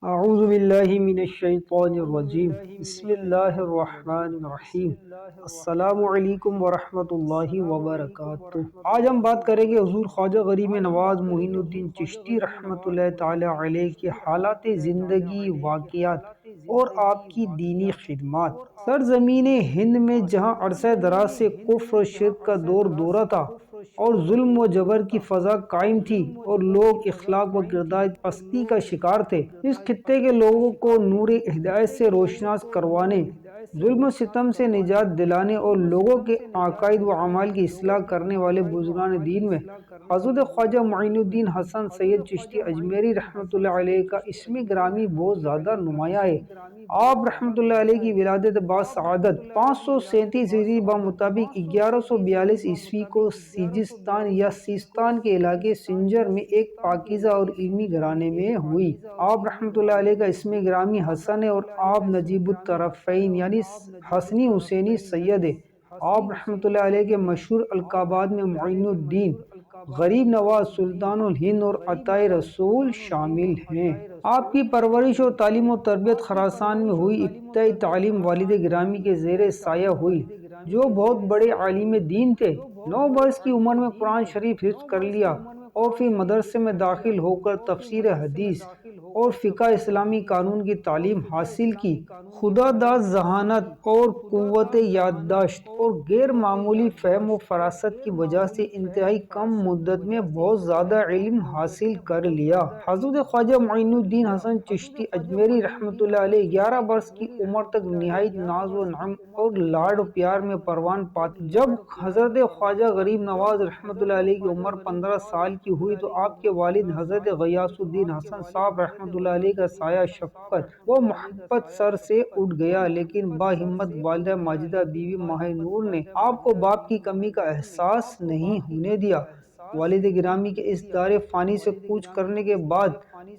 اعوذ باللہ من الشیطان الرجیم بسم اللہ الرحمن الرحیم السلام علیکم ورحمۃ اللہ وبرکاتہ۔ آج ہم بات کریں گے حضور خواجہ غریب نواز معین الدین چشتی رحمۃ اللہ تعالی علیہ کے حالات زندگی، واقعات اور آپ کی دینی خدمات۔ سرزمین ہند میں جہاں عرصہ دراز سے کفر و شرک کا دورہ تھا اور ظلم و جبر کی فضا قائم تھی اور لوگ اخلاق و کردار پستی کا شکار تھے، اس خطے کے لوگوں کو نور ہدایت سے روشناس کروانے، ظلم و ستم سے نجات دلانے اور لوگوں کے عقائد و اعمال کی اصلاح کرنے والے بزرگان دین میں حضرت خواجہ معین الدین حسن سید چشتی اجمیری رحمۃ اللہ علیہ کا اسم گرامی بہت زیادہ نمایاں ہے۔ آپ رحمۃ اللہ علیہ کی ولادت باسعادت 537 ہجری بمطابق 1142 عیسوی کو سیجستان یا سیستان کے علاقے سنجر میں ایک پاکیزہ اور علمی گھرانے میں ہوئی۔ آپ رحمۃ اللہ علیہ کا اسم گرامی حسن ہے اور آپ نجیب الطرفین یعنی حسنی حسینی سید ہے۔ آپ رحمۃ اللہ علیہ کے مشہور القابات میں معین الدین، غریب نواز، سلطان الہند اور عطائے رسول شامل ہیں۔ آپ کی پرورش اور تعلیم و تربیت خراسان میں ہوئی۔ ابتدائی تعلیم والد گرامی کے زیر سایہ ہوئی جو بہت بڑے عالم دین تھے۔ 9 برس کی عمر میں قرآن شریف حفظ کر لیا اور پھر مدرسے میں داخل ہو کر تفسیر حدیث اور فقہ اسلامی قانون کی تعلیم حاصل کی۔ خدا داد ذہانت اور قوت یادداشت اور غیر معمولی فہم و فراست کی وجہ سے انتہائی کم مدت میں بہت زیادہ علم حاصل کر لیا۔ حضرت خواجہ معین الدین حسن چشتی اجمیری رحمۃ اللہ علیہ 11 برس کی عمر تک نہایت ناز و نعم اور لاڈ و پیار میں پروان پاتے۔ جب حضرت خواجہ غریب نواز رحمۃ اللہ علیہ کی عمر 15 سال کی ہوئی تو آپ کے والد حضرت غیاث الدین حسن صاحب رحمۃ اللہ علیہ کا سایہ شفقت و محبت سر سے اٹھ گیا، لیکن با ہمت والدہ ماجدہ بیوی ماہ نور نے آپ کو باپ کی کمی کا احساس نہیں ہونے دیا۔ والد گرامی کے اس دار فانی سے کوچ کرنے کے بعد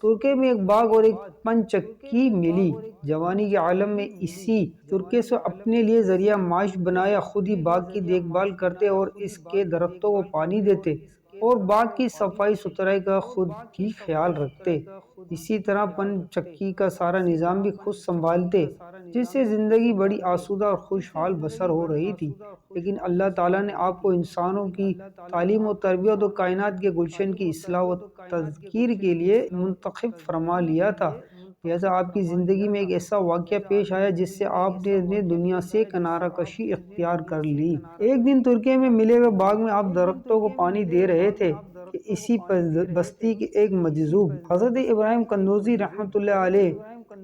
ترکے میں ایک باغ اور ایک پن چکی ملی۔ جوانی کے عالم میں اسی ترکے سے اپنے لیے ذریعہ معاش بنایا۔ خود ہی باغ کی دیکھ بھال کرتے اور اس کے درختوں کو پانی دیتے اور باغ کی صفائی ستھرائی کا خود ہی خیال رکھتے۔ اسی طرح پن چکی کا سارا نظام بھی خود سنبھالتے، جس سے زندگی بڑی آسودہ اور خوشحال بسر ہو رہی تھی۔ لیکن اللہ تعالیٰ نے آپ کو انسانوں کی تعلیم و تربیت اور کائنات کے گلشن کی اصلاح و تذکیر کے لیے منتخب فرما لیا تھا، لہذا آپ کی زندگی میں ایک ایسا واقعہ پیش آیا جس سے آپ نے دنیا سے کنارہ کشی اختیار کر لی۔ ایک دن ترکیے میں ملے ہوئے باغ میں آپ درختوں کو پانی دے رہے تھے کہ اسی بستی کے ایک مجذوب حضرت ابراہیم قندوزی رحمۃ اللہ علیہ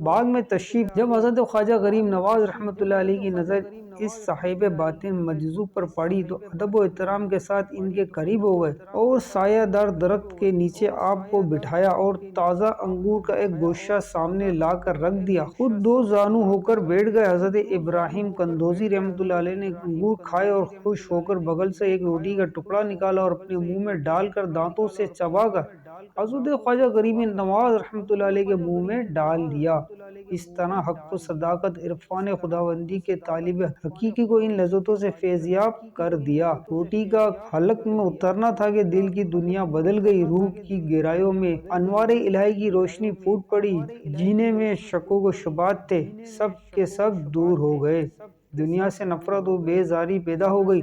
باغ میں تشریف۔ جب حضرت خواجہ غریب نواز رحمۃ اللہ علیہ کی نظر اس صاحب باطن مجذوب پر پڑی تو ادب و احترام کے ساتھ ان کے قریب ہو گئے اور سایہ دار درخت کے نیچے آپ کو بٹھایا اور تازہ انگور کا ایک گوشہ سامنے لا کر رکھ دیا۔ خود 2 زانو ہو کر بیٹھ گئے۔ حضرت ابراہیم قندوزی رحمۃ اللہ علیہ نے انگور کھائے اور خوش ہو کر بغل سے ایک روٹی کا ٹکڑا نکالا اور اپنے منہ میں ڈال کر دانتوں سے چبا کر حضرت خواجہ غریب نواز رحمۃ اللہ علیہ کے منہ میں ڈال دیا۔ اس طرح حق و صداقت، عرفان خداوندی کے طالب حقیقی کو ان لذتوں سے فیضیاب کر دیا۔ روٹی کا حلق میں اترنا تھا کہ دل کی دنیا بدل گئی، روح کی گہرائیوں میں انوار الہی کی روشنی پھوٹ پڑی، جینے میں شکوک و شبہات تھے سب کے سب دور ہو گئے، دنیا سے نفرت و بیزاری پیدا ہو گئی۔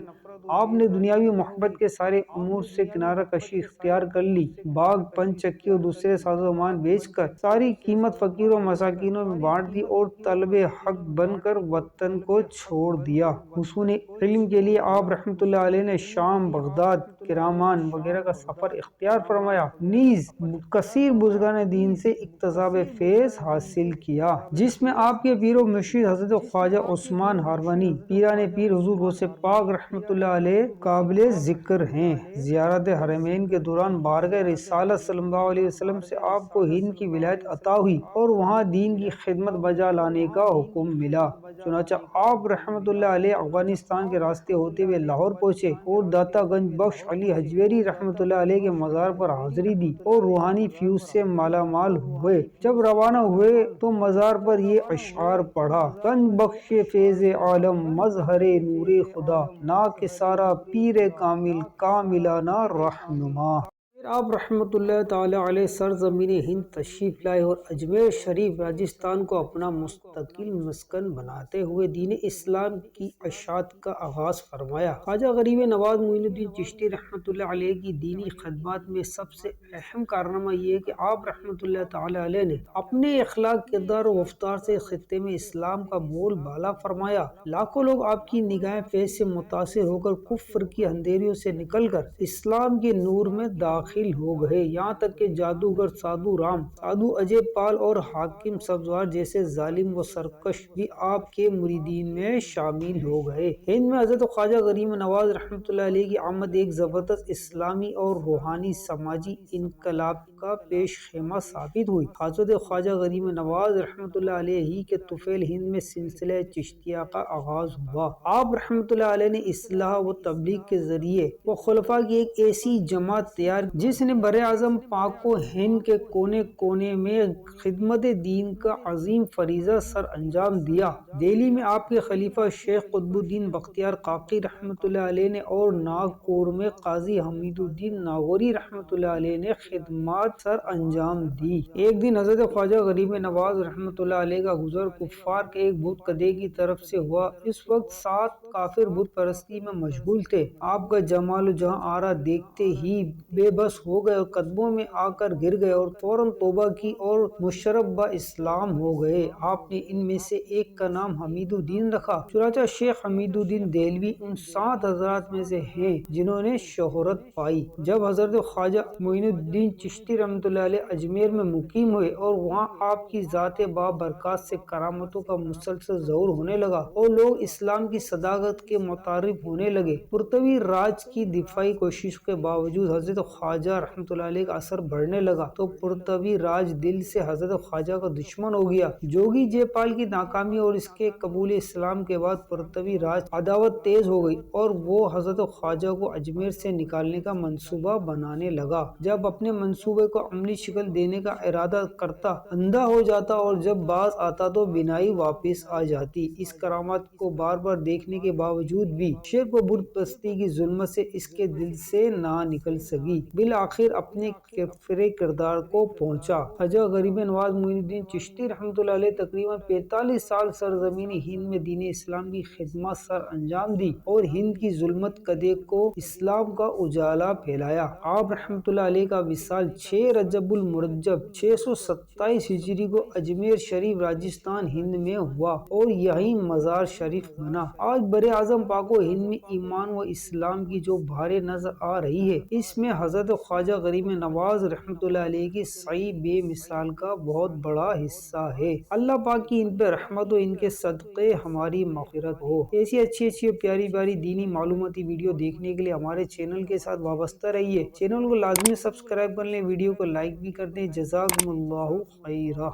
آپ نے دنیاوی محبت کے سارے امور سے کنارہ کشی اختیار کر لی، باغ، پن چکی اور دوسرے سازومان بیچ کر ساری قیمت فقیروں و مساکینوں میں بانٹ دی اور طالب حق بن کر وطن کو چھوڑ دیا۔ حصول علم کے لیے آپ رحمۃ اللہ علیہ نے شام، بغداد، کرمان وغیرہ کا سفر اختیار فرمایا، نیز کثیر بزرگان دین سے اکتساب فیض حاصل کیا، جس میں آپ کے پیر و مرشد حضرت خواجہ عثمان ہروانی پیران پیر حضور غوث پاک رحمۃ اللہ علیہ قابل ذکر ہیں۔ زیارت حرمین کے دوران بارگاہ رسالت صلی اللہ علیہ وسلم سے آپ کو ہند کی ولایت عطا ہوئی اور وہاں دین کی خدمت بجا لانے کا حکم ملا، چنانچہ آپ رحمۃ اللہ علیہ افغانستان کے راستے ہوتے ہوئے لاہور پہنچے اور داتا گنج بخش علی حجویری رحمۃ اللہ علیہ کے مزار پر حاضری دی اور روحانی فیوز سے مالا مال ہوئے۔ جب روانہ ہوئے تو مزار پر یہ اشعار پڑھا: گنج بخش فیض عالم، مظہر نور خدا، نا کے سارا پیر کامل، کاملانہ رہنما۔ پھر آپ رحمۃ اللہ تعالی علیہ سرزمین ہند تشریف لائے اور اجمیر شریف راجستھان کو اپنا مستقل مسکن بناتے ہوئے دین اسلام کی اشاعت کا آغاز فرمایا۔ خواجہ غریب نواز معین الدین چشتی رحمۃ اللہ علیہ کی دینی خدمات میں سب سے اہم کارنامہ یہ ہے کہ آپ رحمۃ اللہ تعالی علیہ نے اپنے اخلاق، کردار و رفتار سے خطے میں اسلام کا بول بالا فرمایا۔ لاکھوں لوگ آپ کی نگاہ فیض سے متاثر ہو کر کفر کی اندھیریوں سے نکل کر اسلام کے نور میں داخل ہو گئے، یہاں تک کہ جادوگر سادھو رام، سادھو اجے پال اور حاکم سبزوار جیسے ظالم و سرکش بھی آپ کے مریدین میں شامل ہو گئے۔ ہند میں حضرت خواجہ غریب نواز رحمۃ اللہ علیہ کی آمد ایک زبردست اسلامی اور روحانی سماجی انقلاب کا پیش خیمہ ثابت ہوئی۔ حضرت خواجہ غریب نواز رحمۃ اللہ علیہ ہی کے طفیل ہند میں سلسلہ چشتیہ کا آغاز ہوا۔ آپ رحمۃ اللہ علیہ نے اصلاح و تبلیغ کے ذریعے وہ خلفاء کی ایک ایسی جماعت تیار جس نے براعظم پاک و ہند کے کونے کونے میں خدمت دین کا عظیم فریضہ سر انجام دیا۔ دہلی میں آپ کے خلیفہ شیخ قطب الدین بختیار کاکی رحمۃ اللہ علیہ نے اور ناگپور میں قاضی حمید الدین ناگوری رحمۃ اللہ علیہ نے خدمات سر انجام دی۔ ایک دن حضرت خواجہ غریب نواز رحمۃ اللہ علیہ کا گزر کفار کے ایک بت کدے کی طرف سے ہوا۔ اس وقت 7 کافر بت پرستی میں مشغول تھے۔ آپ کا جمال و جہاں آرا دیکھتے ہی بے بس ہو گئے اور قدموں میں آ کر گر گئے اور فوراً توبہ کی اور مشرف با اسلام ہو گئے۔ آپ نے ان میں سے ایک کا نام حمید الدین رکھا۔ چنانچہ شیخ حمید الدین دہلوی ان 7 حضرات میں سے ہیں جنہوں نے شہرت پائی۔ جب حضرت خواجہ معین الدین چشتی رحمۃ اللہ علیہ اجمیر میں مقیم ہوئے اور وہاں آپ کی ذات بابرکات سے کرامتوں کا مسلسل ظہور ہونے لگا اور لوگ اسلام کی صداقت کے متعارف ہونے لگے، پرتوی راج کی دفاعی کوشش کے باوجود حضرت خواجہ رحمۃ اللہ علیہ کا اثر بڑھنے لگا تو پرتوی راج دل سے حضرت خواجہ کا دشمن ہو گیا۔ جوگی جے پال کی ناکامی اور اس کے قبول اسلام کے بعد پرتوی راج عداوت تیز ہو گئی اور وہ حضرت خواجہ کو اجمیر سے نکالنے کا منصوبہ بنانے لگا۔ جب اپنے منصوبے کو عملی شکل دینے کا ارادہ کرتا اندھا ہو جاتا اور جب باز آتا تو بینائی واپس آ جاتی۔ اس کرامات کو بار بار دیکھنے کے باوجود بھی شرک و بت پرستی کی ظلمت سے اس کے دل سے نہ نکل سکی۔ بالآخر اپنے کفر کردار کو پہنچا۔ خواجہ غریب نواز معین الدین چشتی رحمۃ اللہ علیہ تقریباً 45 سال سرزمین ہند میں دین اسلام کی خدمات سر انجام دی اور ہند کی ظلمت کدے کو اسلام کا اجالا پھیلایا۔ آپ رحمۃ اللہ علیہ کا وصال 6 رجب المرجب 627 ہجری کو اجمیر شریف راجستھان ہند میں ہوا اور یہی مزار شریف بنا۔ آج براعظم پاک و ہند میں ایمان و اسلام کی جو بہار نظر آ رہی ہے اس میں حضرت خواجہ غریب نواز رحمۃ اللہ علیہ کی سعی بے مثال کا بہت بڑا حصہ ہے۔ اللہ پاک کی ان پہ رحمت و ان کے صدقے ہماری مغفرت ہو۔ ایسی اچھی اور پیاری پیاری دینی معلوماتی ویڈیو دیکھنے کے لیے ہمارے چینل کے ساتھ وابستہ رہیے۔ چینل کو لازمی سبسکرائب کر لیں، ویڈیو کو لائک بھی کر دیں۔ جزاکم اللہ خیرہ۔